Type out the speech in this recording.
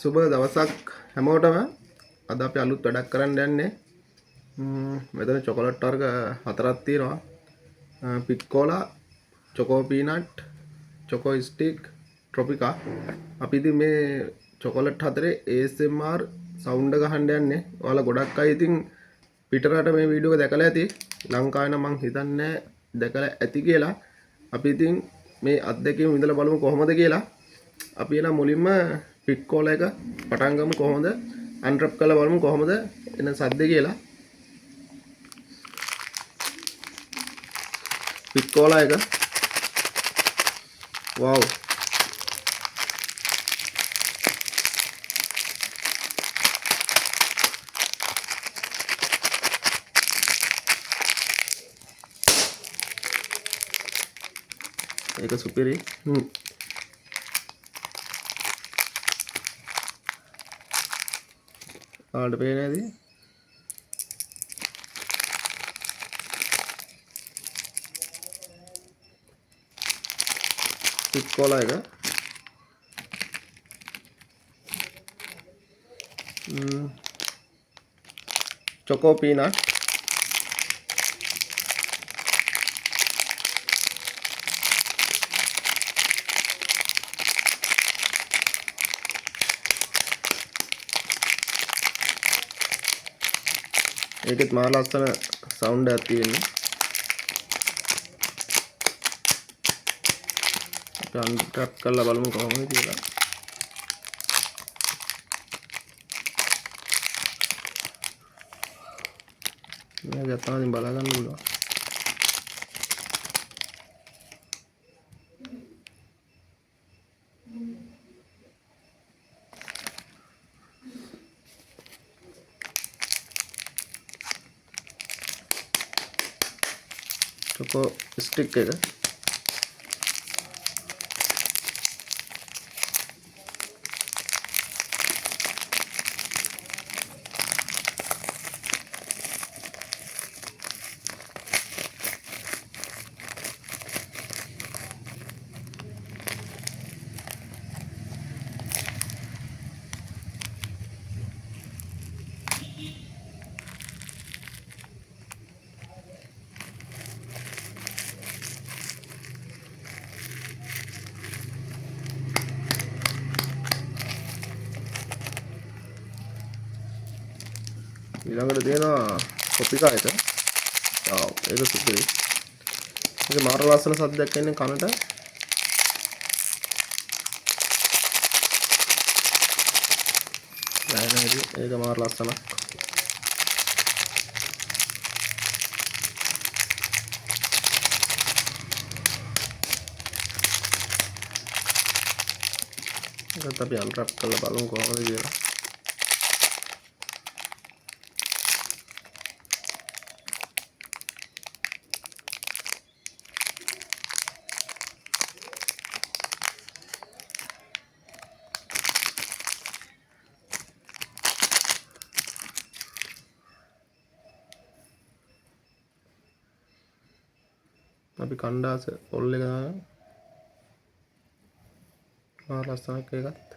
සුබ දවසක් හැමෝටම. අද අපි අලුත් වැඩක් කරන්න යන්නේ. මෙතන චොකලට් වර්ග හතරක් තියෙනවා. පික්කෝලා, චොකෝ පීනට්, චොකෝ ස්ටික්, ට්‍රොපිකා. අපි ඉතින් මේ චොකලට් හතරේ ASMR සවුන්ඩ් එක ගහන්න යන්නේ. ඔයාලා ගොඩක් අය ඉතින් පිටරට මේ වීඩියෝ එක දැකලා ඇති. ලංකාවේ නම් මං හිතන්නේ දැකලා ඇති කියලා. අපි ඉතින් මේ අත්දැකීම විඳලා බලමු කොහොමද කියලා. අපි එන මුලින්ම පික්කෝලා එක පටන් ගමු කොහොමද අන්රැප් කරලා බලමු කොහොමද එන සද්ද කියලා. පික්කෝලා එක වව් ඒක සුපිරි. ආඩ පේන්නේ නැති පික්කෝලා එක චොකෝ පීනට් ඒකෙත් මා ලස්සන සවුන්ඩ් එකක් තියෙනවා. අපි අන්ටැප් කරලා බලමු කොහොමද කියලා. මේක තමයි බලා ගන්න පුළුවන්. චොකෝ ස්ටික් එක ඊළඟට තියෙනවා ටොපිකා එක. ආව් ඒක සුපිරි. ඒක මාර ලස්සන සද්දයක් එන්නේ කනට. ඒක මාර ලස්සනක්. ඒකත් අපි අන්රැප් කරලා බලමු කොහොමද කියලා. අපි කණ්ඩාස පොල් එක දානවා. ලස්සනක් එකක්.